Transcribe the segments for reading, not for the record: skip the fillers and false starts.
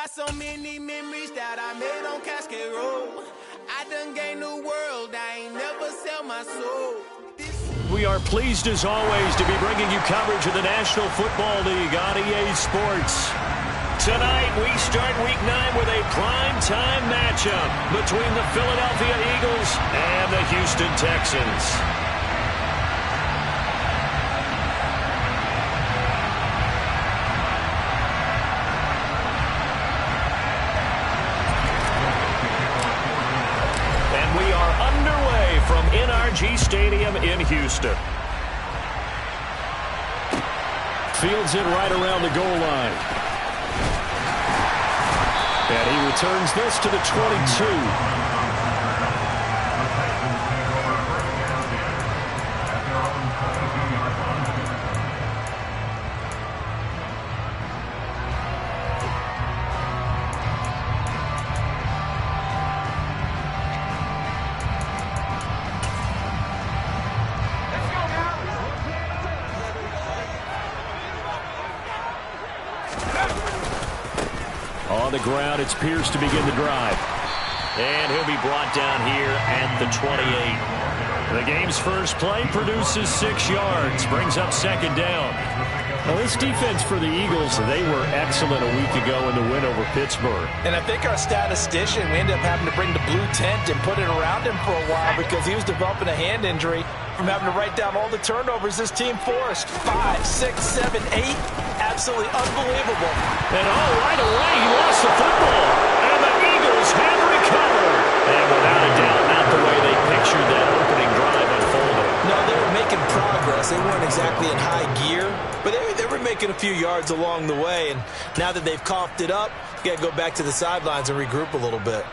got so many memories that I made on Cascade Road. I done gained the world, I ain't never sell my soul. We are pleased as always to be bringing you coverage of the National Football League on EA Sports. Tonight we start Week 9 with a prime-time matchup between the Philadelphia Eagles and the Houston Texans. From NRG Stadium in Houston. Fields it right around the goal line. And he returns this to the 22. On the ground, it's Pierce to begin the drive. And he'll be brought down here at the 28. The game's first play produces 6 yards, brings up second down. Now, this defense for the Eagles, they were excellent a week ago in the win over Pittsburgh. And I think our statistician, we ended up having to bring the blue tent and put it around him for a while because he was developing a hand injury from having to write down all the turnovers this team forced. 5, 6, 7, 8. Absolutely unbelievable. And right away, he lost the football. And the Eagles have recovered. And without a doubt, not the way they pictured that opening drive unfolding. No, they were making progress. They weren't exactly in high gear, but they were making a few yards along the way. And now that they've coughed it up, you got to go back to the sidelines and regroup a little bit.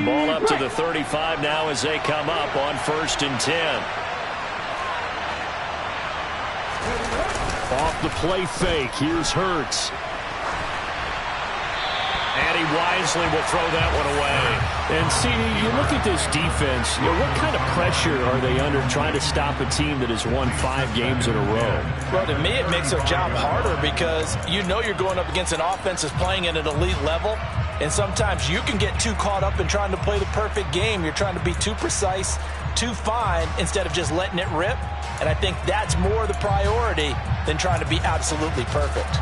Ball up to the 35 now as they come up on 1st and 10. Off the play fake. Here's Hurts. And he wisely will throw that one away. And see, you look at this defense, what kind of pressure are they under trying to stop a team that has won 5 games in a row? Well, to me, it makes their job harder because you're going up against an offense that's playing at an elite level. And sometimes you can get too caught up in trying to play the perfect game. You're trying to be too precise, too fine, instead of just letting it rip. And I think that's more the priority than trying to be absolutely perfect.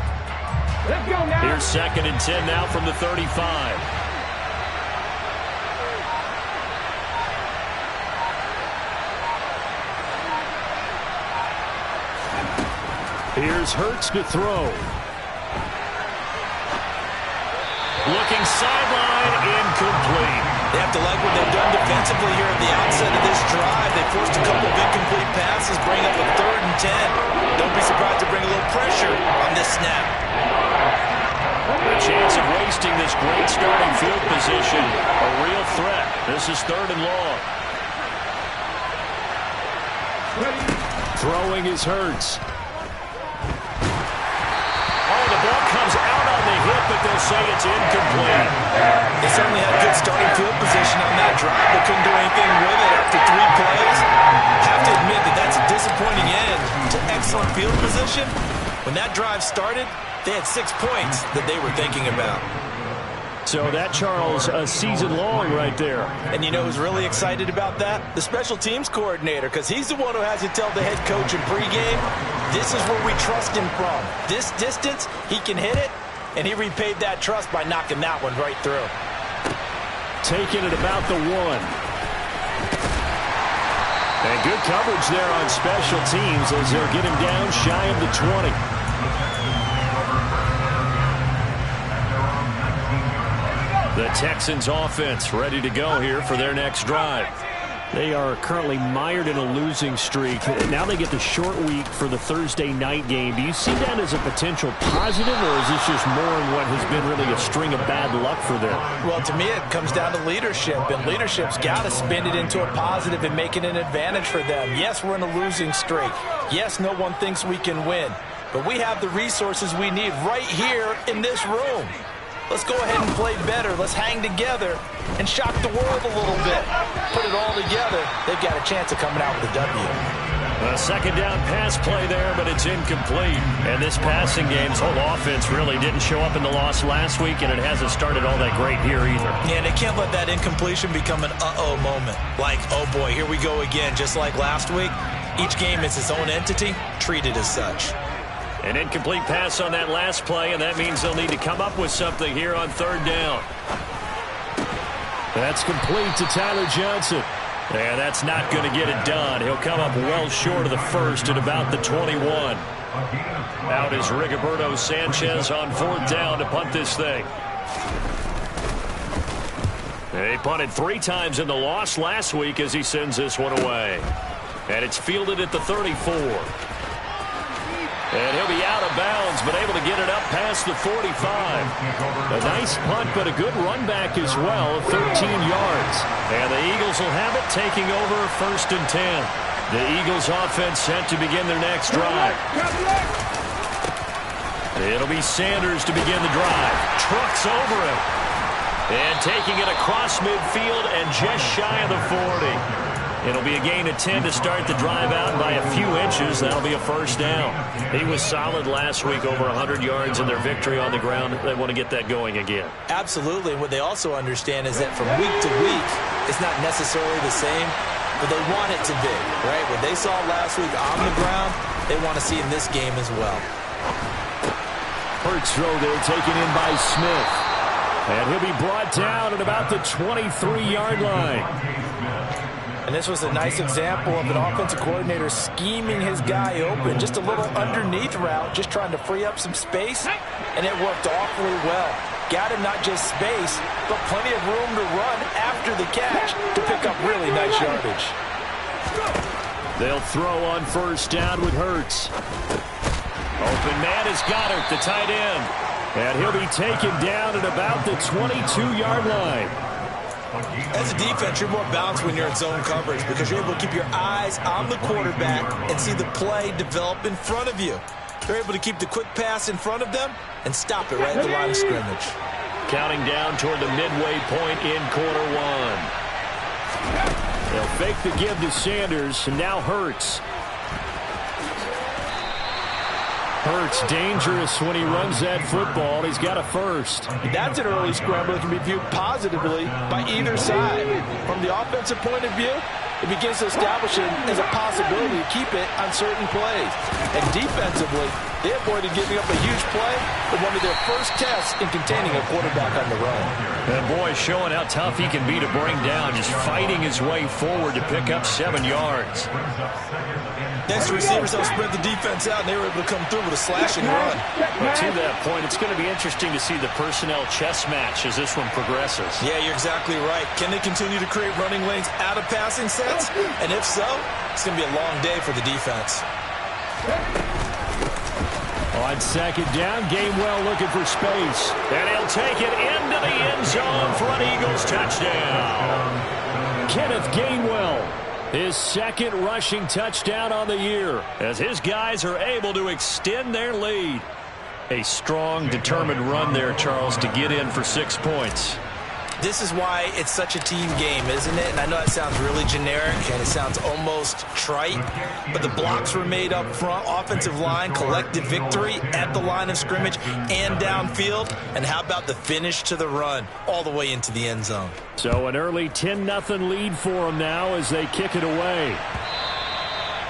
Let's go now. Here's 2nd and 10 now from the 35. Here's Hurts to throw. Looking sideline, incomplete. They have to like what they've done defensively here at the outset of this drive. They forced a couple of incomplete passes, bring up a 3rd and 10. Don't be surprised to bring a little pressure on this snap. A chance of wasting this great starting field position. A real threat. This is 3rd and long. Throwing is Hurts. The ball comes out on the hit, but they'll say it's incomplete. They certainly had good starting field position on that drive, but couldn't do anything with it after 3 plays. Have to admit that that's a disappointing end to excellent field position. When that drive started, they had 6 points that they were thinking about. So that, Charles, a season long right there. And you know who's really excited about that? The special teams coordinator, because he's the one who has to tell the head coach in pregame, this is where we trust him from. This distance, he can hit it, and he repaid that trust by knocking that one right through. Taking it about the 1. And good coverage there on special teams as they'll get him down shy of the 20. The Texans offense ready to go here for their next drive. They are currently mired in a losing streak. Now they get the short week for the Thursday night game. Do you see that as a potential positive, or is this just more in what has been really a string of bad luck for them? Well, to me, it comes down to leadership, and leadership's got to spin it into a positive and make it an advantage for them. Yes, we're in a losing streak. Yes, no one thinks we can win. But we have the resources we need right here in this room. Let's go ahead and play better. Let's hang together and shock the world a little bit. Put it all together. They've got a chance of coming out with a W. A second down pass play there, but it's incomplete. And this passing game's whole offense really didn't show up in the loss last week, and it hasn't started all that great here either. Yeah, and they can't let that incompletion become an uh-oh moment. Like, oh boy, here we go again, just like last week. Each game is its own entity, treated as such. An incomplete pass on that last play, and that means they'll need to come up with something here on third down. That's complete to Tyler Johnson. And that's not going to get it done. He'll come up well short of the first at about the 21. Out is Rigoberto Sanchez on fourth down to punt this thing. They punted 3 times in the loss last week as he sends this one away. And it's fielded at the 34. And he'll be out of bounds, but able to get it up past the 45. A nice punt, but a good run back as well, 13 yards. And the Eagles will have it, taking over first and 10. The Eagles offense set to begin their next drive. It'll be Sanders to begin the drive. Trucks over him. And taking it across midfield and just shy of the 40. It'll be a gain of 10 to start the drive out by a few inches. That'll be a first down. He was solid last week, over 100 yards in their victory on the ground. They want to get that going again. Absolutely. And what they also understand is that from week to week, it's not necessarily the same, but they want it to be, right? What they saw last week on the ground, they want to see in this game as well. Hurts throw there, taken in by Smith. And he'll be brought down at about the 23-yard line. And this was a nice example of an offensive coordinator scheming his guy open. Just a little underneath route, just trying to free up some space, and it worked awfully well. Got him not just space, but plenty of room to run after the catch to pick up really nice yardage. They'll throw on first down with Hurts. Open man is Goddard, the tight end. And he'll be taken down at about the 22-yard line. As a defense, you're more balanced when you're in zone coverage because you're able to keep your eyes on the quarterback and see the play develop in front of you. They're able to keep the quick pass in front of them and stop it right at the line of scrimmage. Counting down toward the midway point in quarter one. They'll fake the give to Sanders, and now Hurts. Hurts dangerous when he runs that football. He's got a first. That's an early scramble that can be viewed positively by either side. From the offensive point of view, it begins to establish it as a possibility to keep it on certain plays. And defensively, they avoided giving up a huge play in one of their first tests in containing a quarterback on the run. And boy, showing how tough he can be to bring down, just fighting his way forward to pick up 7 yards. Next receivers helped spread the defense out, and they were able to come through with a slashing run. But to that point, it's going to be interesting to see the personnel chess match as this one progresses. Yeah, you're exactly right. Can they continue to create running lanes out of passing sets? And if so, it's going to be a long day for the defense. On second down, Gainwell looking for space. And he'll take it into the end zone for an Eagles touchdown. Kenneth Gainwell, his second rushing touchdown on the year, as his guys are able to extend their lead. A strong, determined run there, Charles, to get in for 6 points. This is why it's such a team game, isn't it? And I know that sounds really generic and it sounds almost trite, but the blocks were made up front, offensive line, collective victory at the line of scrimmage and downfield. And how about the finish to the run all the way into the end zone? So an early 10-0 lead for them now as they kick it away.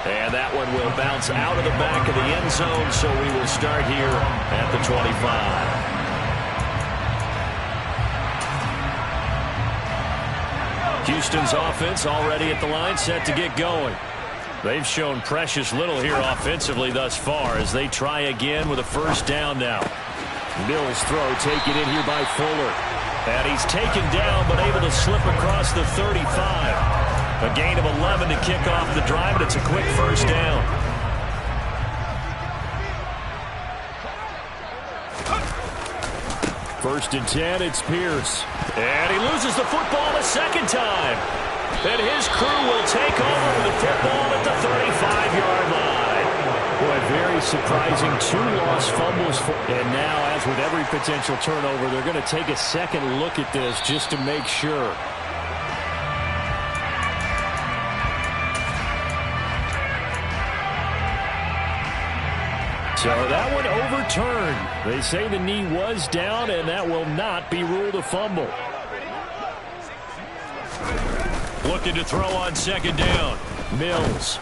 And that one will bounce out of the back of the end zone, so we will start here at the 25. Houston's offense already at the line, set to get going. They've shown precious little here offensively thus far as they try again with a first down now. Mills' throw taken in here by Fuller. And he's taken down but able to slip across the 35. A gain of 11 to kick off the drive, and it's a quick first down. First and 10, it's Pierce. And he loses the football a second time. And his crew will take over the football at the 35-yard line. Boy, very surprising 2 lost fumbles. And now, as with every potential turnover, they're going to take a second look at this just to make sure. So that one overturned. They say the knee was down, and that will not be ruled a fumble. Looking to throw on second down. Mills.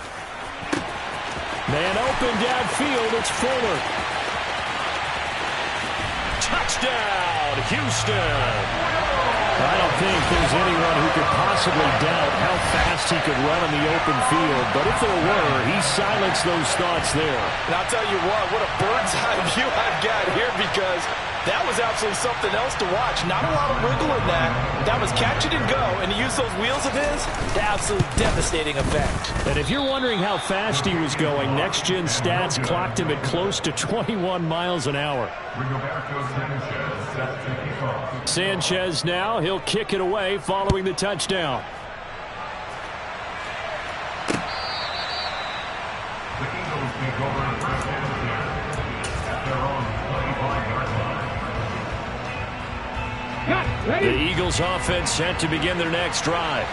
Man open downfield. It's Fuller. Touchdown, Houston. I don't think there's anyone who could possibly doubt how fast he could run on the open field. But if there were, he silenced those thoughts there. And I'll tell you what a bird's eye view I've got here, because that was absolutely something else to watch. Not a lot of wiggle in that. That was catch it and go, and he used those wheels of his to absolutely devastating effect. And if you're wondering how fast he was going, Next Gen Stats clocked him at close to 21 miles an hour. Sanchez now, he'll kick it away following the touchdown. The Eagles offense set to begin their next drive.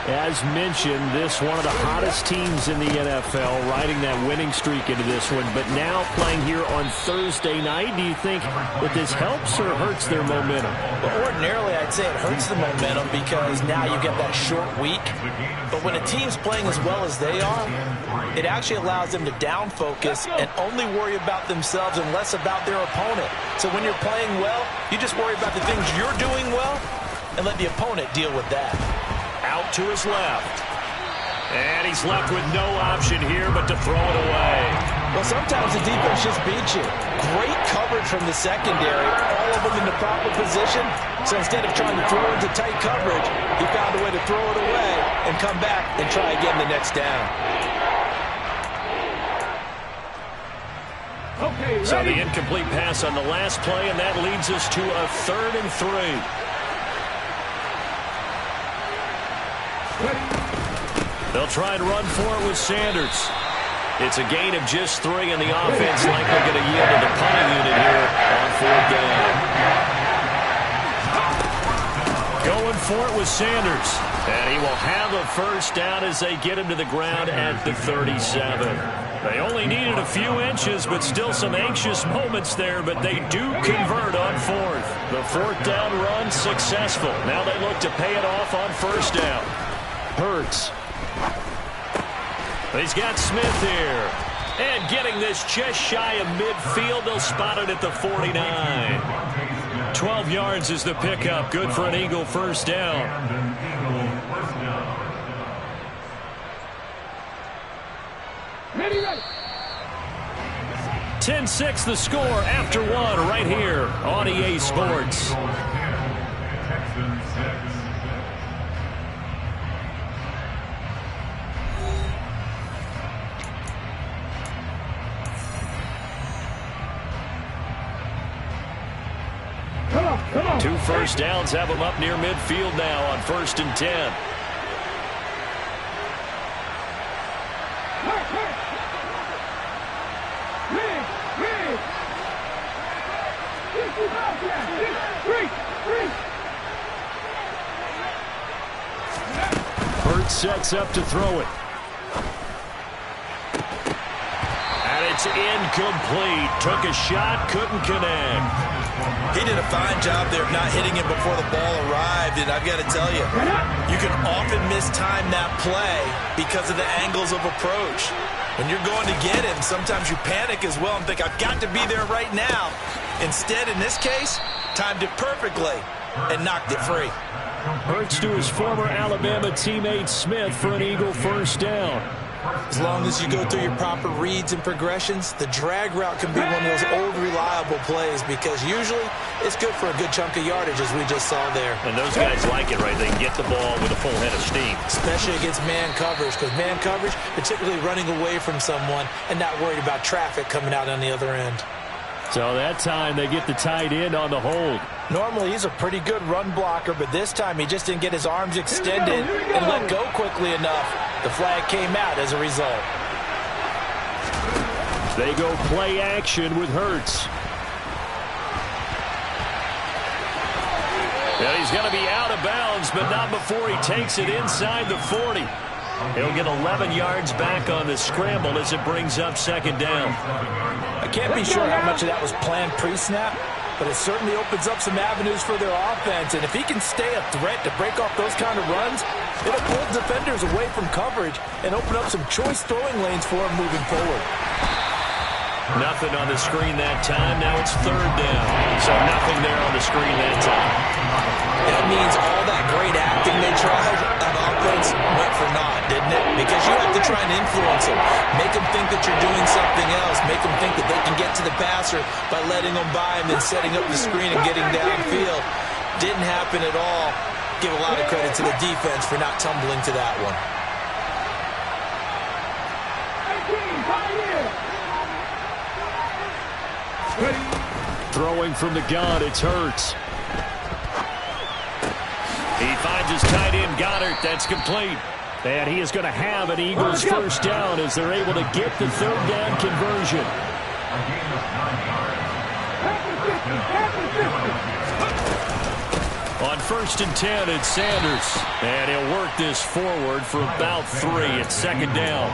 As mentioned, this one of the hottest teams in the NFL, riding that winning streak into this one, but now playing here on Thursday night. Do you think that this helps or hurts their momentum? Well, ordinarily, I'd say it hurts the momentum because now you get that short week. But when a team's playing as well as they are, it actually allows them to down focus and only worry about themselves and less about their opponent. So when you're playing well, you just worry about the things you're doing well and let the opponent deal with that. Out to his left. And he's left with no option here but to throw it away. Well, sometimes the defense just beats you. Great coverage from the secondary, all of them in the proper position. So instead of trying to throw into tight coverage, he found a way to throw it away and come back and try again the next down. Okay, so the incomplete pass on the last play, and that leads us to a 3rd and 3. They'll try and run for it with Sanders. It's a gain of just 3, and the offense likely going to yield to the punting unit here on 4th down. Going for it with Sanders. And he will have a first down as they get him to the ground at the 37. They only needed a few inches, but still some anxious moments there, but they do convert on 4th. The 4th down run successful. Now they look to pay it off on 1st down. Hurts. He's got Smith here. And getting this just shy of midfield, they'll spot it at the 49. 12 yards is the pickup. Good for an Eagle first down. 10-6 the score after 1 right here on EA Sports. Two first downs have them up near midfield now on 1st and 10. Hurts sets up to throw it. And it's incomplete. Took a shot, couldn't connect. He did a fine job there of not hitting him before the ball arrived, and I've got to tell you, you can often mistime that play because of the angles of approach. When you're going to get him, sometimes you panic as well and think, I've got to be there right now. Instead, in this case, timed it perfectly and knocked it free. Hurts to his former Alabama teammate Smith for an Eagle first down. As long as you go through your proper reads and progressions, the drag route can be one of those old reliable plays because usually it's good for a good chunk of yardage, as we just saw there. And those guys like it, right? They can get the ball with a full head of steam. Especially against man coverage, because man coverage, particularly running away from someone and not worried about traffic coming out on the other end. So that time they get the tight end on the hold. Normally he's a pretty good run blocker, but this time he just didn't get his arms extended and let go quickly enough. The flag came out as a result. They go play action with Hurts. And he's going to be out of bounds, but not before he takes it inside the 40. He'll get 11 yards back on the scramble as it brings up second down. I can't be sure how much of that was planned pre-snap, but it certainly opens up some avenues for their offense. And if he can stay a threat to break off those kind of runs, it'll pull defenders away from coverage and open up some choice throwing lanes for him moving forward. Nothing on the screen that time. Now it's third down. So nothing there on the screen that time. That means all that great acting they tried on offense went for naught, didn't it? Because you have to try and influence them. Make them think that you're doing something else. Make them think that they can get to the passer by letting them by and then setting up the screen and getting downfield. Didn't happen at all. Give a lot of credit to the defense for not tumbling to that one. Throwing from the gun, it's Hurts. He finds his tight end, Goddard. That's complete. And he is going to have an Eagles first down as they're able to get the third down conversion. On 1st and 10, it's Sanders. And he'll work this forward for about 3. It's second down.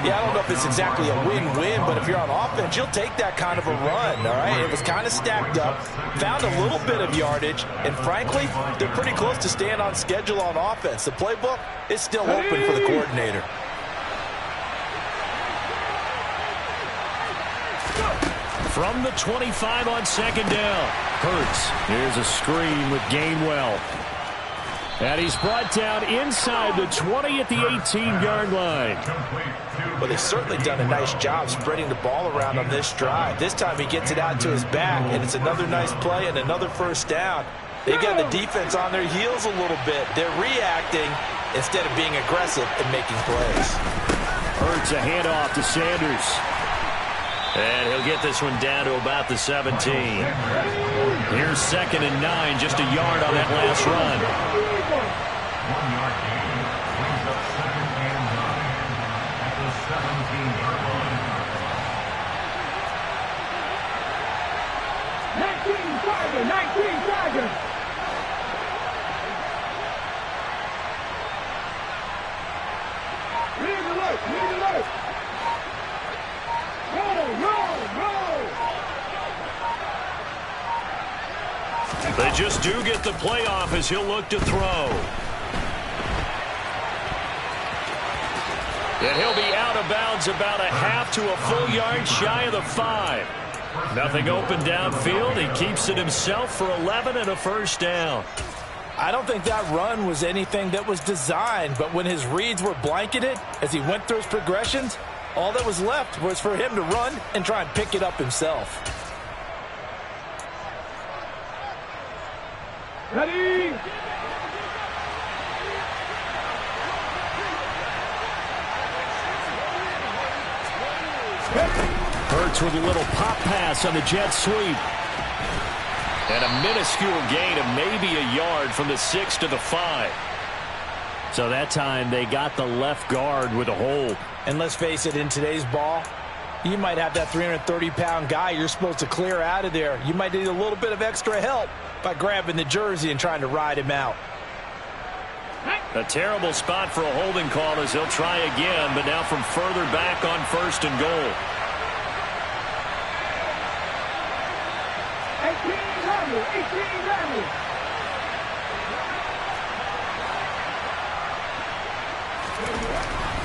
Yeah, I don't know if it's exactly a win-win, but if you're on offense, you'll take that kind of a run, all right? It was kind of stacked up, found a little bit of yardage, and frankly, they're pretty close to staying on schedule on offense. The playbook is still open for the coordinator. From the 25 on second down, Hurts. Here's a screen with Gainwell. And he's brought down inside the 20 at the 18-yard line. Well, they've certainly done a nice job spreading the ball around on this drive. This time he gets it out to his back, and it's another nice play and another first down. They've got the defense on their heels a little bit. They're reacting instead of being aggressive and making plays. Hurts a handoff to Sanders. And he'll get this one down to about the 17. Here's 2nd and 9, just a yard on that last run. 1 yard gain brings up 2nd and 9 at the 17-yard line. 19 Tigers. Lead alert. They just do get the playoff as he'll look to throw. And he'll be out of bounds about a half to a full yard shy of the 5. Nothing open downfield. He keeps it himself for 11 and a first down. I don't think that run was anything that was designed, but when his reads were blanketed as he went through his progressions, all that was left was for him to run and try and pick it up himself. Ready? Hurts with a little pop pass on the jet sweep. And a minuscule gain of maybe a yard from the 6 to the 5. So that time they got the left guard with a hold. And let's face it, in today's ball, you might have that 330-pound guy you're supposed to clear out of there. You might need a little bit of extra help by grabbing the jersey and trying to ride him out. A terrible spot for a holding call as he'll try again, but now from further back on 1st and goal. 18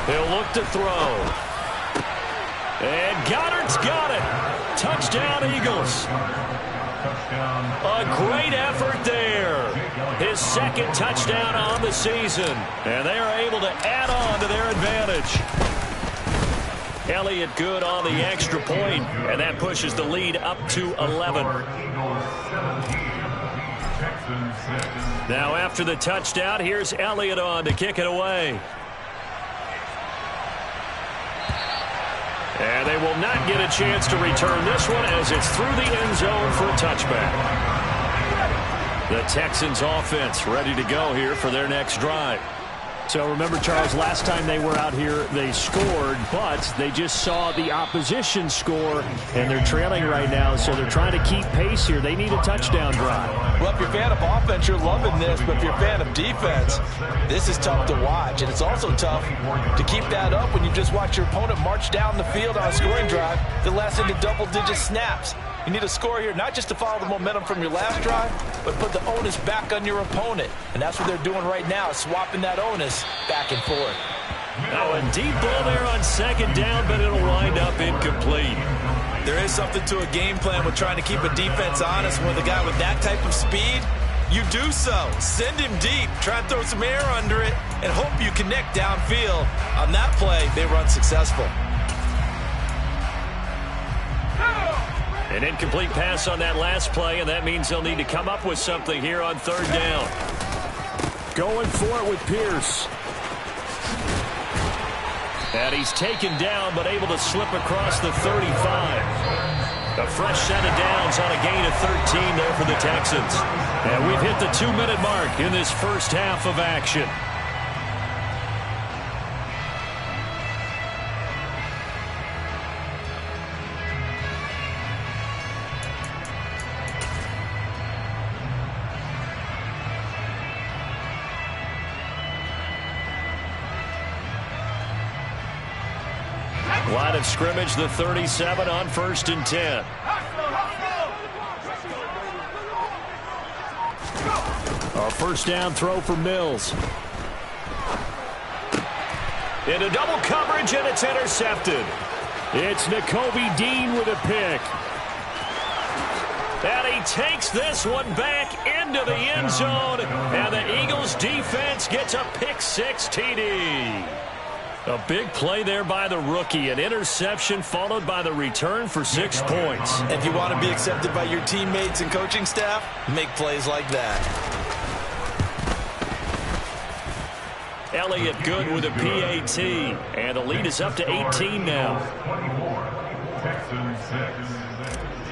He'll look to throw. And Goddard's got it. Touchdown, Eagles. A great effort there. His 2nd touchdown on the season. And they are able to add on to their advantage. Elliott good on the extra point, and that pushes the lead up to 11. Now after the touchdown, here's Elliott on to kick it away. And they will not get a chance to return this one as it's through the end zone for a touchback. The Texans offense ready to go here for their next drive. So remember, Charles, last time they were out here, they scored, but they just saw the opposition score, and they're trailing right now, so they're trying to keep pace here. They need a touchdown drive. Well, if you're a fan of offense, you're loving this, but if you're a fan of defense, this is tough to watch, and it's also tough to keep that up when you just watch your opponent march down the field on a scoring drive that lasts into double-digit snaps. You need a score here, not just to follow the momentum from your last drive, but put the onus back on your opponent. And that's what they're doing right now, swapping that onus back and forth. Now a deep ball there on second down, but it'll wind up incomplete. There is something to a game plan with trying to keep a defense honest. With a guy with that type of speed, you do so. Send him deep, try and throw some air under it, and hope you connect downfield. On that play, they were unsuccessful. An incomplete pass on that last play, and that means they'll need to come up with something here on third down. Going for it with Pierce. And he's taken down, but able to slip across the 35. A fresh set of downs on a gain of 13 there for the Texans. And we've hit the 2-minute mark in this first half of action. Line of scrimmage, the 37 on 1st and 10. A first down throw for Mills. Into double coverage, and it's intercepted. It's Nakobe Dean with a pick. And he takes this one back into the end zone, and the Eagles defense gets a pick-6 TD. A big play there by the rookie. An interception followed by the return for 6 points. If you want to be accepted by your teammates and coaching staff, make plays like that. Elliott good with a PAT. And the lead is up to 18 now. 24, Texans 6.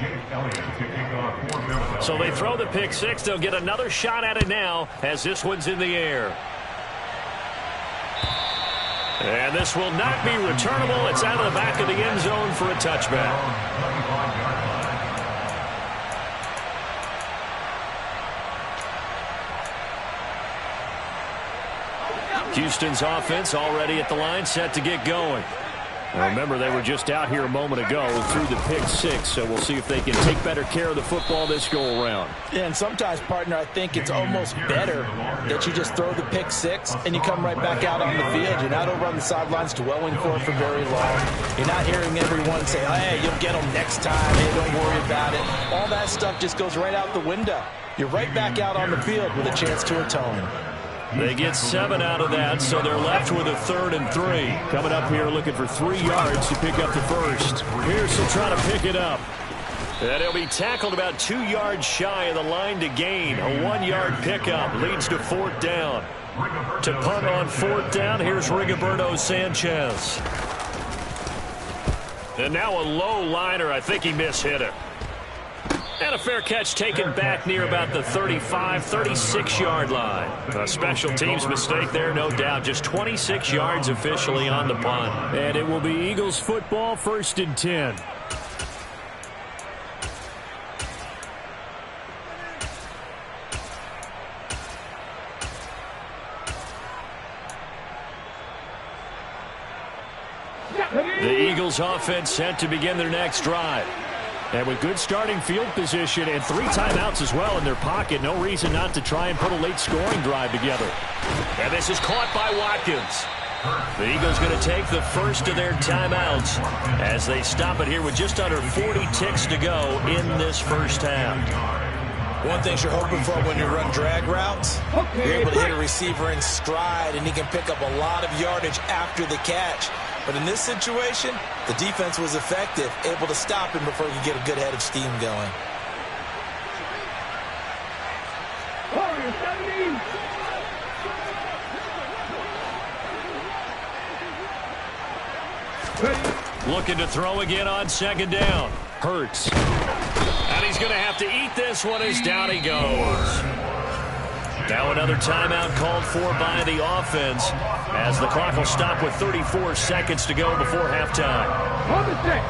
Jake Elliott kicking off for Minnesota. So they throw the pick-6. They'll get another shot at it now as this one's in the air. And this will not be returnable. It's out of the back of the end zone for a touchback. Houston's offense already at the line, set to get going. Now remember, they were just out here a moment ago through the pick-6, so we'll see if they can take better care of the football this go-around. Yeah, and sometimes, partner, I think it's almost better that you just throw the pick-6 and you come right back out on the field. You're not over on the sidelines dwelling for it for very long. You're not hearing everyone say, hey, you'll get them next time. Hey, don't worry about it. All that stuff just goes right out the window. You're right back out on the field with a chance to atone. They get 7 out of that, so they're left with a 3rd and 3. Coming up here looking for 3 yards to pick up the first. Pierce will try to pick it up. And he'll be tackled about 2 yards shy of the line to gain. A 1-yard pickup leads to 4th down. To punt on 4th down, here's Rigoberto Sanchez. And now a low liner. I think he mishit it. And a fair catch taken back near about the 35, 36-yard line. A special teams mistake there, no doubt. Just 26 yards officially on the punt. And it will be Eagles football, 1st and 10. The Eagles offense set to begin their next drive. And with good starting field position and 3 timeouts as well in their pocket, no reason not to try and put a late scoring drive together. And this is caught by Watkins. The Eagles going to take the first of their timeouts as they stop it here with just under 40 ticks to go in this first half. One thing you're hoping for when you run drag routes, you're able to hit a receiver in stride, and he can pick up a lot of yardage after the catch. But in this situation, the defense was effective, able to stop him before he could get a good head of steam going. Looking to throw again on 2nd down. Hurts. And he's going to have to eat this one as down he goes. Now another timeout called for by the offense as the clock will stop with 34 seconds to go before halftime.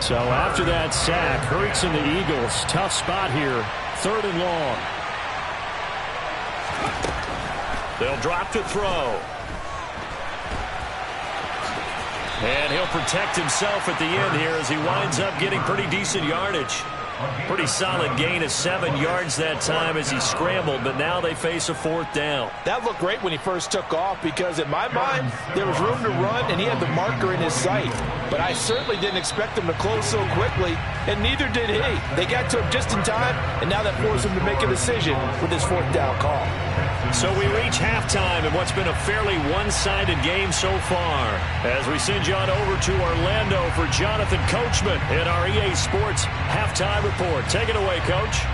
So after that sack, Hurts and the Eagles, tough spot here, 3rd and long. They'll drop to throw. And he'll protect himself at the end here as he winds up getting pretty decent yardage. Pretty solid gain of 7 yards that time as he scrambled, but now they face a 4th down. That looked great when he first took off because in my mind, there was room to run and he had the marker in his sight. But I certainly didn't expect him to close so quickly, and neither did he. They got to him just in time, and now that forced him to make a decision with his 4th down call. So we reach halftime in what's been a fairly one-sided game so far. As we send you on over to Orlando for Jonathan Coachman in our EA Sports Halftime Report. Take it away, Coach.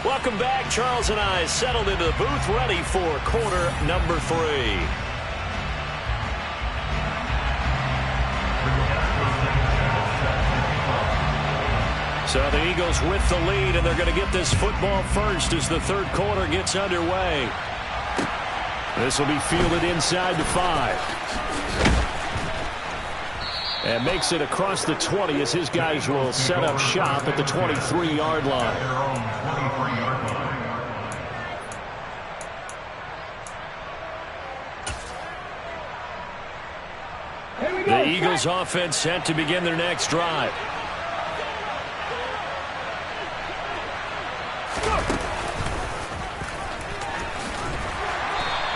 Welcome back. Charles and I settled into the booth ready for quarter number 3. So the Eagles with the lead, and they're going to get this football first as the 3rd quarter gets underway. This will be fielded inside the 5. And makes it across the 20 as his guys will set up shop at the 23-yard line. The Eagles offense set to begin their next drive.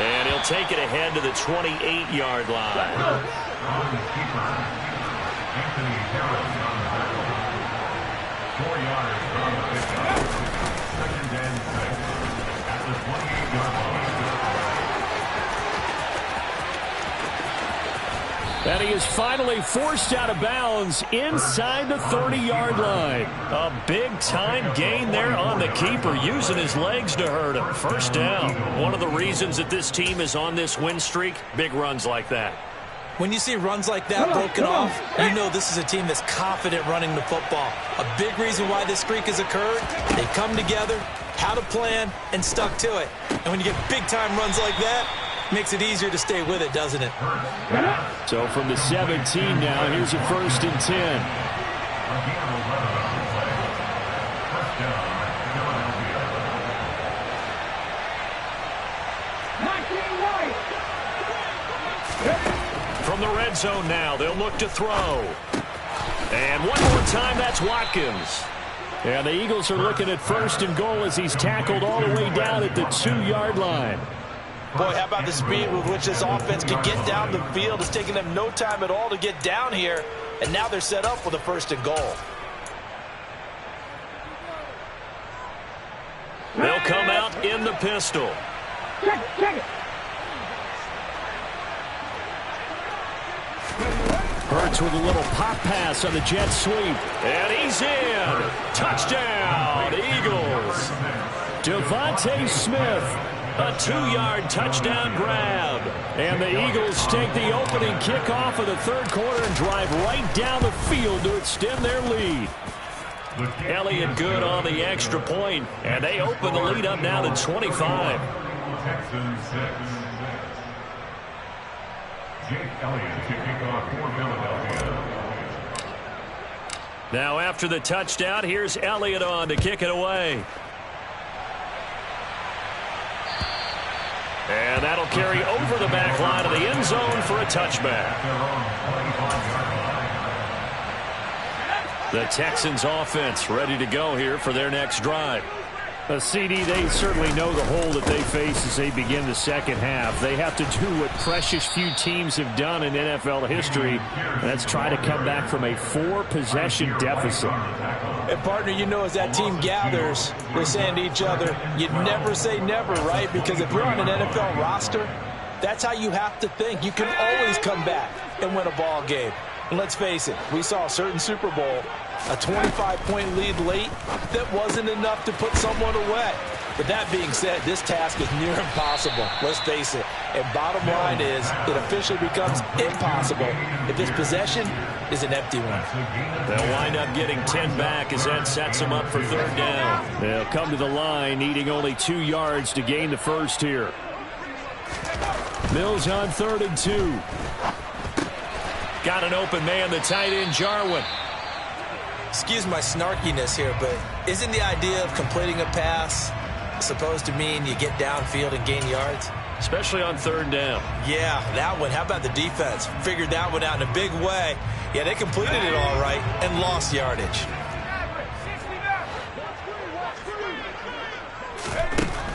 And he'll take it ahead to the 28-yard line. And he is finally forced out of bounds inside the 30-yard line. A big-time gain there on the keeper, using his legs to hurt him. First down. One of the reasons that this team is on this win streak, big runs like that. When you see runs like that broken off, you know this is a team that's confident running the football. A big reason why this streak has occurred, they come together, had a plan, and stuck to it. And when you get big-time runs like that, makes it easier to stay with it, doesn't it? So from the 17 now, here's a 1st and 10. From the red zone now, they'll look to throw. And one more time, that's Watkins. And the Eagles are looking at 1st and goal as he's tackled all the way down at the 2-yard line. Boy, how about the speed with which this offense can get down the field? It's taking them no time at all to get down here, and now they're set up with a 1st and goal. They'll come out in the pistol. Check it. Hurts with a little pop pass on the jet sweep. And he's in. Touchdown, Eagles. Devontae Smith. A 2-yard touchdown grab. And the Eagles take the opening kickoff of the 3rd quarter and drive right down the field to extend their lead. Elliott good on the extra point, and they open the lead up now to 25. Texans 6. Jake Elliott to kick off for Philadelphia. Now after the touchdown, here's Elliott on to kick it away. And that'll carry over the back line of the end zone for a touchback. The Texans offense ready to go here for their next drive. CD, they certainly know the hole that they face as they begin the 2nd half. They have to do what precious few teams have done in NFL history, and that's try to come back from a 4-possession deficit. And, partner, you know, as that team gathers, we're saying to each other, you never say never, right? Because if you're on an NFL roster, that's how you have to think. You can always come back and win a ball game. And let's face it, we saw a certain Super Bowl A 25-point lead late that wasn't enough to put someone away. But that being said, this task is near impossible. Let's face it. And bottom line is, it officially becomes impossible if this possession is an empty one. They'll wind up getting 10 back as that sets them up for third down. They'll come to the line, needing only 2 yards to gain the first here. Mills on 3rd and 2. Got an open man, the tight end, Jarwin. Excuse my snarkiness here, but isn't the idea of completing a pass supposed to mean you get downfield and gain yards? Especially on 3rd down. Yeah, that one. How about the defense? Figured that one out in a big way. Yeah, they completed it all right and lost yardage.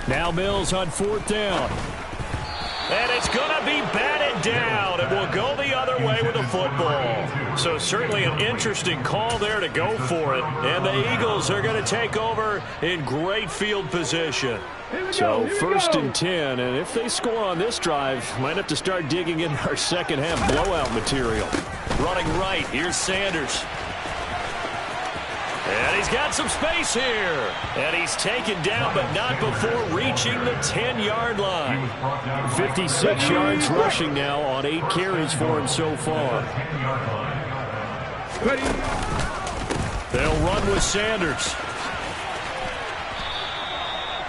Now Mills on 4th down. And it's going to be batted down. It will go the other way with the football. So certainly an interesting call there to go for it. And the Eagles are going to take over in great field position. So 1st and 10, and if they score on this drive, might have to start digging in our second half blowout material. Running right, here's Sanders. And he's got some space here. And he's taken down, but not before reaching the 10-yard line. 56 yards rushing now on 8 carries for him so far. They'll run with Sanders.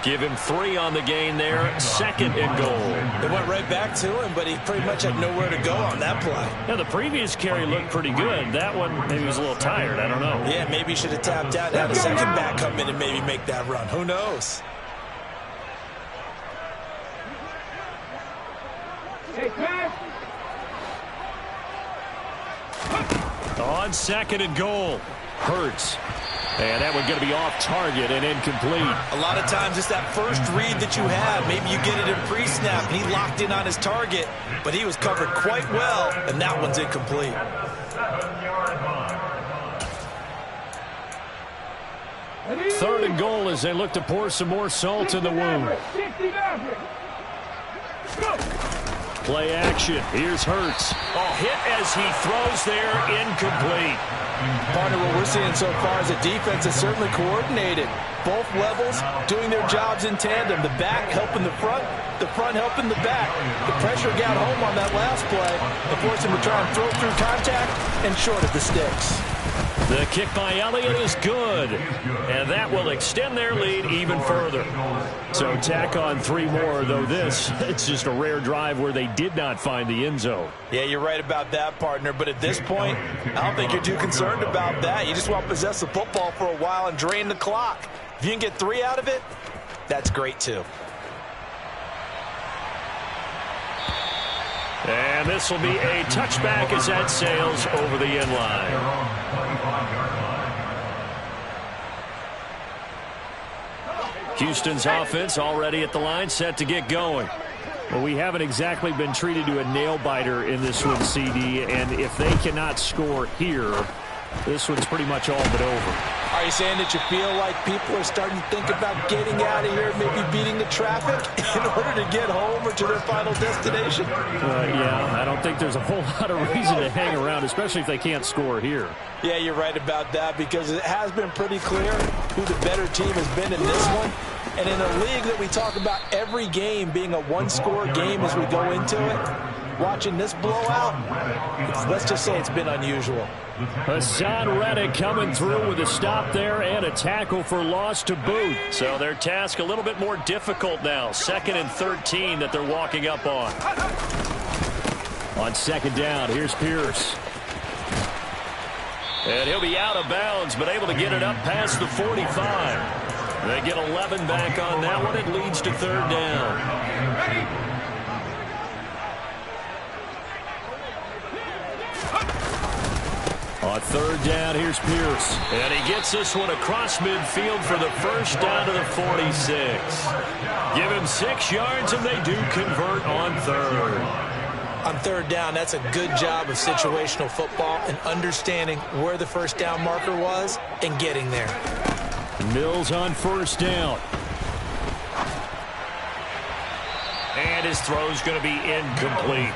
Give him 3 on the gain there. 2nd and goal. They went right back to him, but he pretty much had nowhere to go on that play. Yeah, the previous carry looked pretty good. That one, maybe he was a little tired. I don't know. Yeah, maybe he should have tapped out and had a second back come in and maybe make that run. Who knows? On 2nd and goal. Hurts. And that one going to be off target and incomplete. A lot of times it's that first read that you have. Maybe you get it in pre-snap and he locked in on his target, but he was covered quite well, and that one's incomplete. 3rd and goal as they look to pour some more salt in the wound. Play action. Here's Hurts. Oh, hit as he throws there, incomplete. Partner, what we're seeing so far is a defense that's certainly coordinated. Both levels doing their jobs in tandem. The back helping the front helping the back. The pressure got home on that last play and forced him to try and throw through contact and short of the sticks. The kick by Elliott is good, and that will extend their lead even further. So tack on 3 more, though it's just a rare drive where they did not find the end zone. Yeah, you're right about that, partner, but at this point, I don't think you're too concerned about that. You just want to possess the football for a while and drain the clock. If you can get 3 out of it, that's great too. And this will be a touchback as that sails over the end line. Houston's offense already at the line, set to get going. Well, we haven't exactly been treated to a nail-biter in this one, CD, and if they cannot score here, this one's pretty much all but over. Are you saying that you feel like people are starting to think about getting out of here, maybe beating the traffic in order to get home or to their final destination? Yeah, I don't think there's a whole lot of reason to hang around, especially if they can't score here. Yeah, you're right about that, because it has been pretty clear who the better team has been in this one. And in a league that we talk about every game being a one-score game as we go into it, watching this blowout, let's just say it's been unusual. Hassan Reddick coming through with a stop there and a tackle for loss to boot. So their task a little bit more difficult now. 2nd and 13 that they're walking up on. On 2nd down, here's Pierce. And he'll be out of bounds, but able to get it up past the 45. They get 11 back on that one. It leads to 3rd down. On 3rd down, here's Pierce. And he gets this one across midfield for the first down to the 46. Give him 6 yards, and they do convert on 3rd. On 3rd down, that's a good job of situational football and understanding where the first down marker was and getting there. Mills on 1st down. And his throw's going to be incomplete.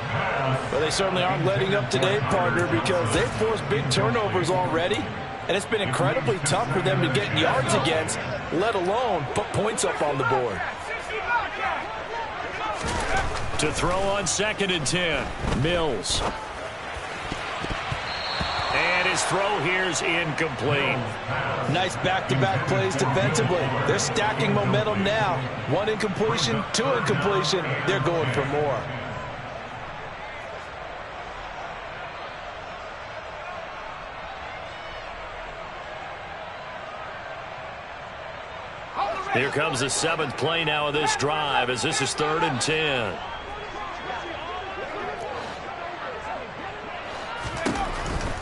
Well, they certainly aren't letting up today, partner, because they've forced big turnovers already. and it's been incredibly tough for them to get yards against, let alone put points up on the board. To throw on 2nd and 10, Mills. And his throw here's incomplete. Nice back-to-back plays defensively. They're stacking momentum now. 1 incompletion, 2 incompletion. They're going for more. Here comes the 7th play now of this drive as this is 3rd and 10.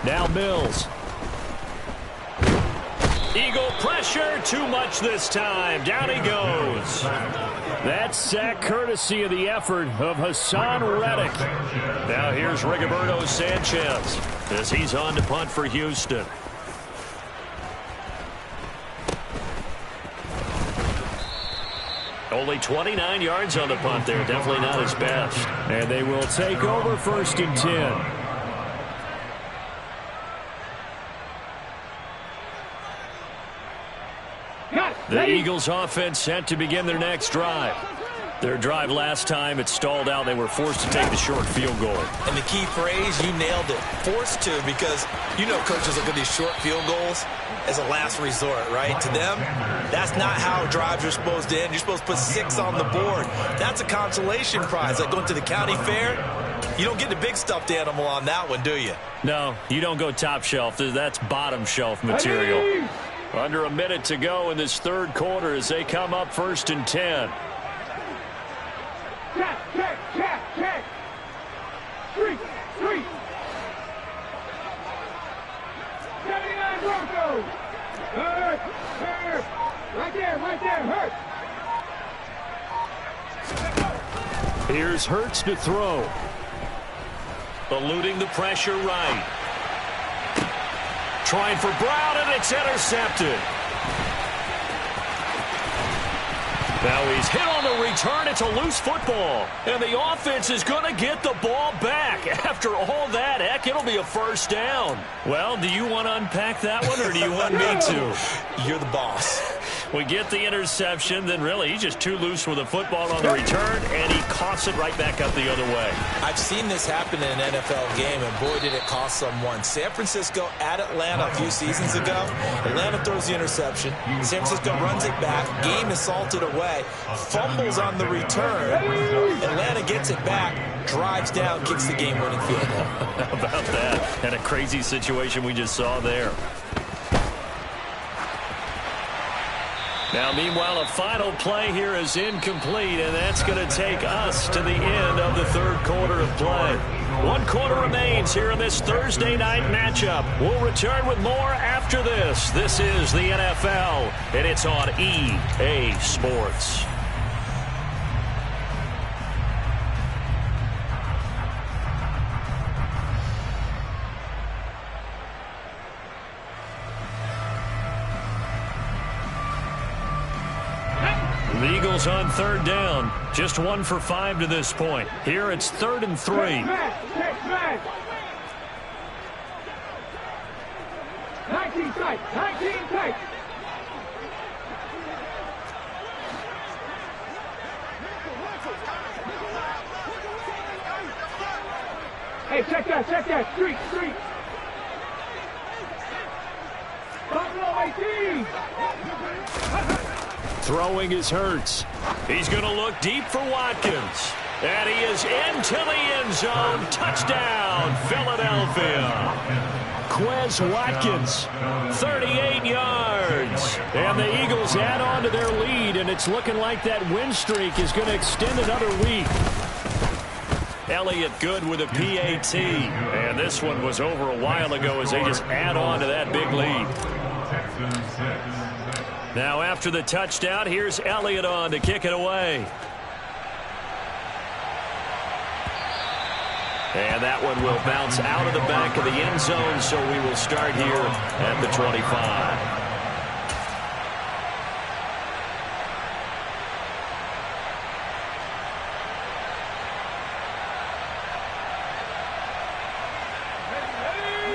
Now Mills. Eagle pressure, too much this time. Down he goes. That sack courtesy of the effort of Hassan Reddick. Now here's Rigoberto Sanchez as he's on to punt for Houston. Only 29 yards on the punt there. Definitely not his best. And they will take over 1st and 10. The Eagles offense set to begin their next drive. Their drive last time, it stalled out. They were forced to take the short field goal. And the key phrase, you nailed it. Forced to, because you know coaches look at these short field goals as a last resort, right? To them, that's not how drives are supposed to end. You're supposed to put 6 on the board. That's a consolation prize. Like going to the county fair, you don't get the big stuffed animal on that one, do you? No, you don't go top shelf. That's bottom shelf material. Under a minute to go in this 3rd quarter as they come up 1st and 10. Check. 3. 79 Broncos. Hurt. Right there, hurt. Here's Hurts to throw. Eluding the pressure right. Trying for Brown, and it's intercepted. Now he's hit on the return. It's a loose football. And the offense is going to get the ball back. After all that, heck, it'll be a 1st down. Well, do you want to unpack that one, or do you want me to? You're the boss. We get the interception, then really he's just too loose with the football on the return, and he coughs it right back up the other way. I've seen this happen in an NFL game, and boy, did it cost someone. San Francisco at Atlanta a few seasons ago. Atlanta throws the interception. San Francisco runs it back. Game is salted away. Fumbles on the return. Atlanta gets it back, drives down, kicks the game-winning field goal. How about that? And a crazy situation we just saw there. Now, meanwhile, a final play here is incomplete, and that's going to take us to the end of the 3rd quarter of play. 1 quarter remains here in this Thursday night matchup. We'll return with more after this. This is the NFL, and it's on EA Sports. The Eagles on 3rd down. Just 1 for 5 to this point. Here it's 3rd and 3. Check. 19 tight. Hey, check that. Street. Buffalo 18. Throwing is Hurts. He's going to look deep for Watkins. And he is into the end zone. Touchdown, Philadelphia. Quez Watkins, 38 yards. And the Eagles add on to their lead, and it's looking like that win streak is going to extend another week. Elliott good with a PAT. And this one was over a while ago as they just add on to that big lead. Now after the touchdown, here's Elliott on to kick it away. And that one will bounce out of the back of the end zone, so we will start here at the 25.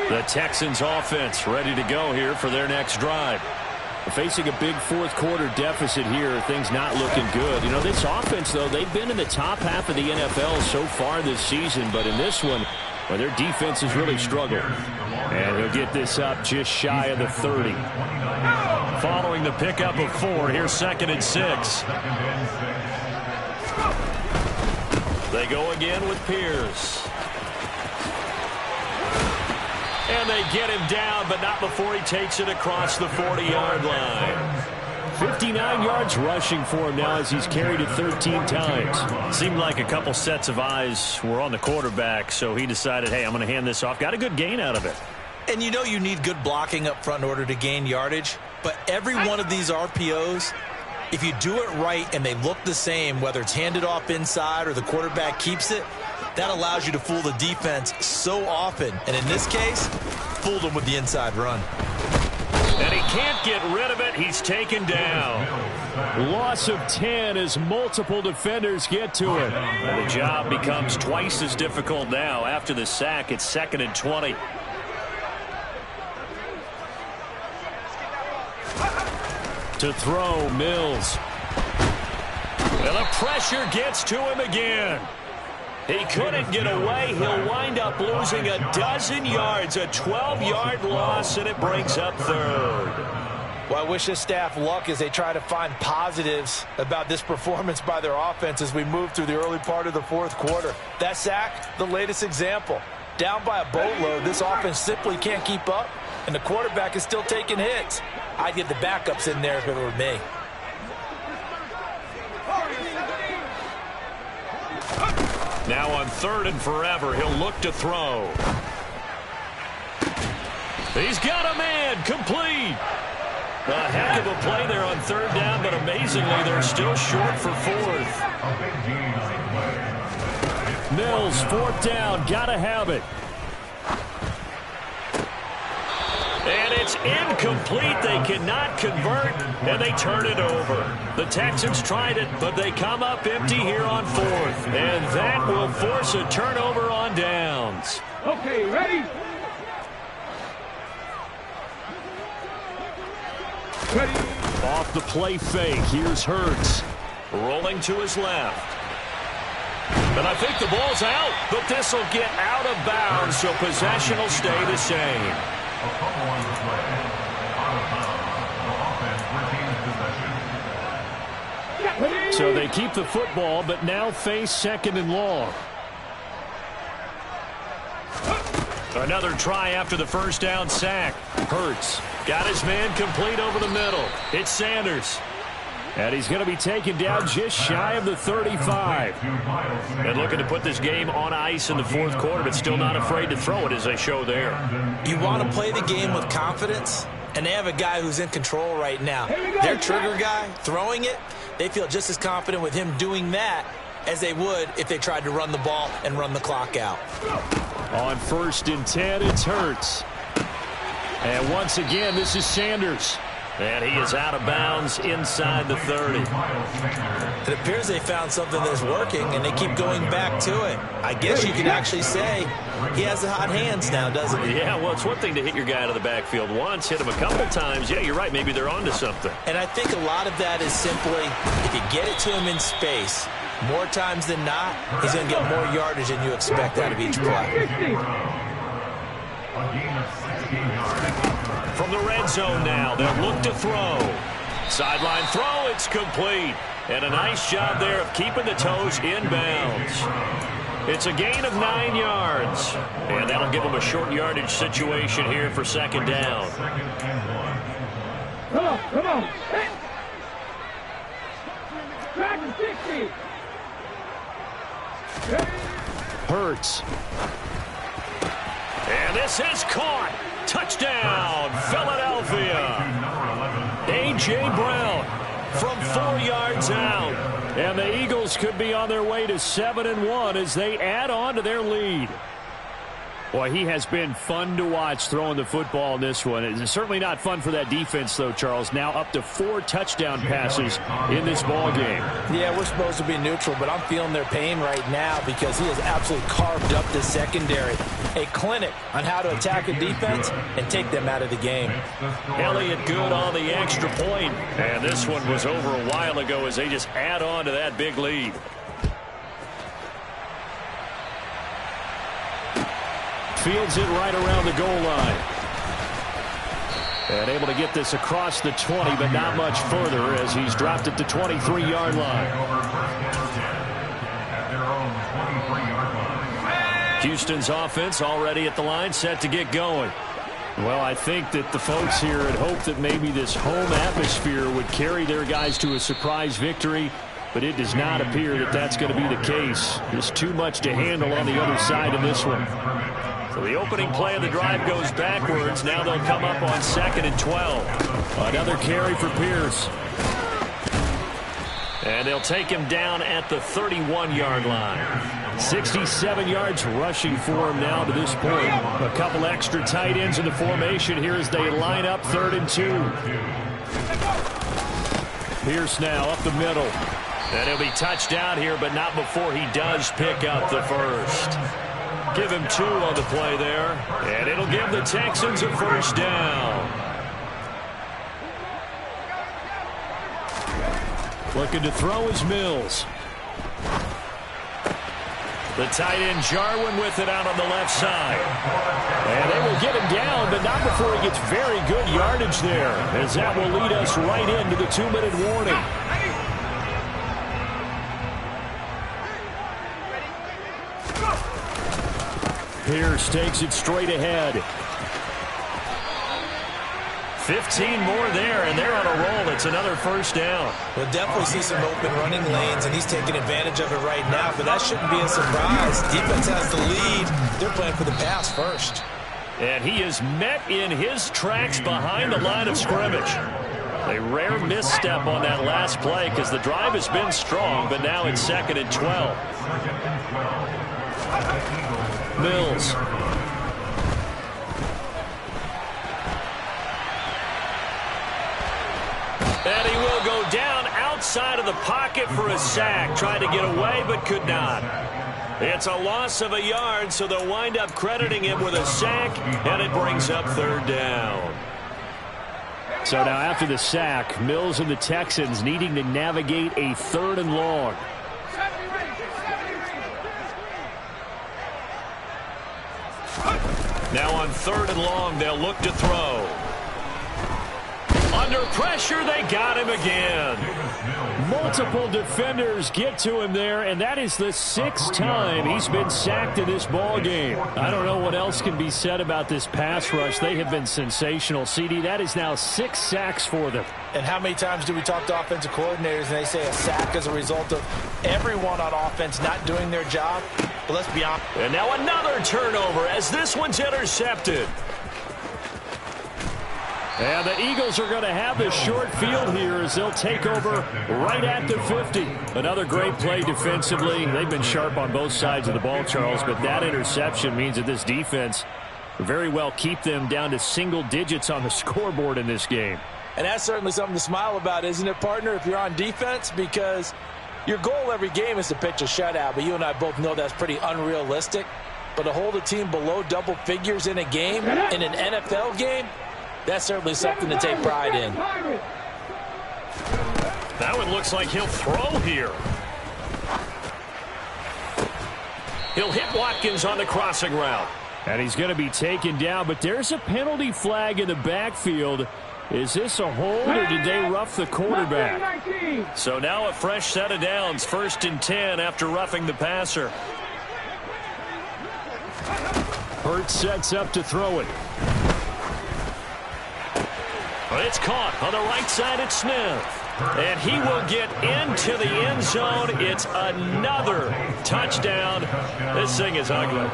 The Texans offense ready to go here for their next drive. Facing a big fourth quarter deficit here, things not looking good. You know, this offense, though, they've been in the top half of the NFL so far this season, but in this one, well, their defense has really struggled. And he'll get this up just shy of the 30. Following the pickup of 4, here's 2nd and 6. They go again with Pierce. And they get him down, but not before he takes it across the 40-yard line. 59 yards rushing for him now as he's carried it 13 times. Seemed like a couple sets of eyes were on the quarterback, so he decided, hey, I'm going to hand this off. Got a good gain out of it. And you know you need good blocking up front in order to gain yardage, but every one of these RPOs, if you do it right and they look the same, whether it's handed off inside or the quarterback keeps it, that allows you to fool the defense so often. And in this case, fooled them with the inside run. And he can't get rid of it. He's taken down. Loss of 10 as multiple defenders get to it. And the job becomes twice as difficult now. After the sack, it's 2nd and 20. To throw, Mills. And the pressure gets to him again. He couldn't get away. He'll wind up losing a dozen yards, a 12-yard loss, and it brings up 3rd. Well, I wish this staff luck as they try to find positives about this performance by their offense as we move through the early part of the fourth quarter. That sack, the latest example. Down by a boatload, this offense simply can't keep up, and the quarterback is still taking hits. I'd get the backups in there if it were me. Now on 3rd and forever, he'll look to throw. He's got a man, complete. A heck of a play there on 3rd down, but amazingly, they're still short for 4th. Mills, 4th down, gotta have it. And it's incomplete. They cannot convert, and they turn it over. The Texans tried it, but they come up empty here on 4th. And that will force a turnover on downs. Okay, ready? Ready. Off the play fake, here's Hurts. Rolling to his left. And I think the ball's out, but this will get out of bounds, so possession will stay the same. A fumble on the play. Out of bounds. The offense retains possession. So they keep the football, but now face 2nd and long. Another try after the first down sack. Hurts got his man complete over the middle. It's Sanders. And he's going to be taken down just shy of the 35. And looking to put this game on ice in the fourth quarter, but still not afraid to throw it as they show there. You want to play the game with confidence, and they have a guy who's in control right now. Their trigger guy, throwing it, they feel just as confident with him doing that as they would if they tried to run the ball and run the clock out. On 1st and 10, it's Hurts. And once again, this is Sanders. And he is out of bounds inside the 30. It appears they found something that's working, and they keep going back to it. I guess you could actually say he has the hot hands now, doesn't he? Yeah, well, it's one thing to hit your guy out of the backfield once, hit him a couple times. Yeah, you're right. Maybe they're onto something. And I think a lot of that is simply if you get it to him in space, more times than not, he's going to get more yardage than you expect out of each play. From the red zone now, they'll look to throw. Sideline throw, it's complete. And a nice job there of keeping the toes in bounds. It's a gain of 9 yards. And that'll give them a short yardage situation here for 2nd down. Come on, come on. Hey. Back to 60. Hurts. And this is caught. Touchdown, Philadelphia. A.J. Brown from 4 yards out. And the Eagles could be on their way to 7-1 as they add on to their lead. Boy, he has been fun to watch throwing the football in this one. It's certainly not fun for that defense, though, Charles. Now up to 4 touchdown passes in this ball game. Yeah, we're supposed to be neutral, but I'm feeling their pain right now because he has absolutely carved up the secondary. A clinic on how to attack a defense and take them out of the game. Elliott good on the extra point. And this one was over a while ago as they just add on to that big lead. Fields it right around the goal line. And able to get this across the 20, but not much further as he's dropped it to 23-yard line. Houston's offense already at the line, set to get going. Well, I think that the folks here had hoped that maybe this home atmosphere would carry their guys to a surprise victory, but it does not appear that that's going to be the case. There's too much to handle on the other side of this one. So the opening play of the drive goes backwards. Now they'll come up on 2nd and 12. Another carry for Pierce. And they'll take him down at the 31-yard line. 67 yards rushing for him now to this point. A couple extra tight ends in the formation here as they line up 3rd and 2. Pierce now up the middle. And he'll be touched down here, but not before he does pick up the first. Give him 2 on the play there. And it'll give the Texans a first down. Looking to throw is Mills. The tight end Jarwin with it out on the left side. And they will get him down, but not before he gets very good yardage there, as that will lead us right into the 2-minute warning. Pierce takes it straight ahead. 15 more there, and they're on a roll. It's another first down. We'll definitely see some open running lanes, and he's taking advantage of it right now, but that shouldn't be a surprise. Defense has the lead. They're playing for the pass first. And he is met in his tracks behind the line of scrimmage. A rare misstep on that last play because the drive has been strong, but now it's 2nd and 12. Mills. And he will go down outside of the pocket for a sack. Tried to get away, but could not. It's a loss of a yard, so they'll wind up crediting him with a sack, and it brings up 3rd down. So now after the sack, Mills and the Texans needing to navigate a 3rd and long. Now on 3rd and long, they'll look to throw. Under pressure, they got him again. Multiple defenders get to him there, and that is the 6th time he's been sacked in this ball game. I don't know what else can be said about this pass rush. They have been sensational. CD, that is now 6 sacks for them. And how many times do we talk to offensive coordinators and they say a sack as a result of everyone on offense not doing their job? But let's be honest. And now another turnover as this one's intercepted. And the Eagles are going to have the short field here as they'll take over right at the 50. Another great play defensively. They've been sharp on both sides of the ball, Charles, but that interception means that this defense very well keep them down to single digits on the scoreboard in this game. And that's certainly something to smile about, isn't it, partner, if you're on defense? Because your goal every game is to pitch a shutout, but you and I both know that's pretty unrealistic. But to hold a team below double figures in a game, in an NFL game, that's certainly something to take pride in. That one looks like he'll throw here. He'll hit Watkins on the crossing route. And he's going to be taken down, but there's a penalty flag in the backfield. Is this a hold, or did they rough the quarterback? So now a fresh set of downs, 1st and 10 after roughing the passer. Hurts sets up to throw it. Well, it's caught on the right side at Smith. And he will get into the end zone. It's another touchdown. This thing is ugly.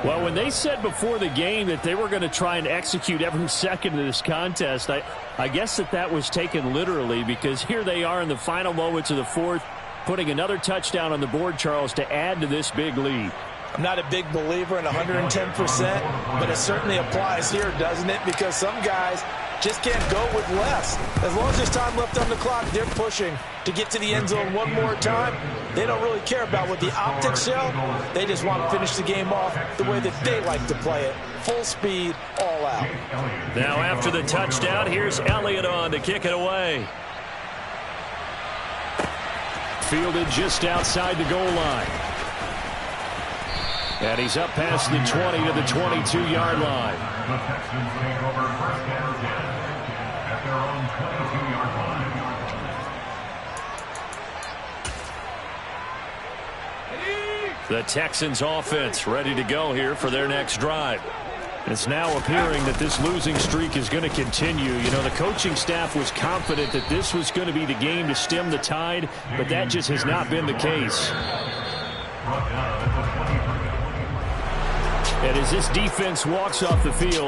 Well, when they said before the game that they were going to try and execute every second of this contest, I guess that was taken literally, because here they are in the final moments of the 4th, putting another touchdown on the board, Charles, to add to this big lead. I'm not a big believer in 110%, but it certainly applies here, doesn't it? Because some guys just can't go with less. As long as there's time left on the clock, they're pushing to get to the end zone one more time. They don't really care about what the optics show. They just want to finish the game off the way that they like to play it. Full speed, all out. Now after the touchdown, here's Elliott on to kick it away. Fielded just outside the goal line. And he's up past the 20 to the 22-yard line. The Texans take over first and 10 at their own 22-yard line. The Texans offense ready to go here for their next drive. It's now appearing that this losing streak is going to continue. You know, the coaching staff was confident that this was going to be the game to stem the tide, but that just has not been the case. And as this defense walks off the field,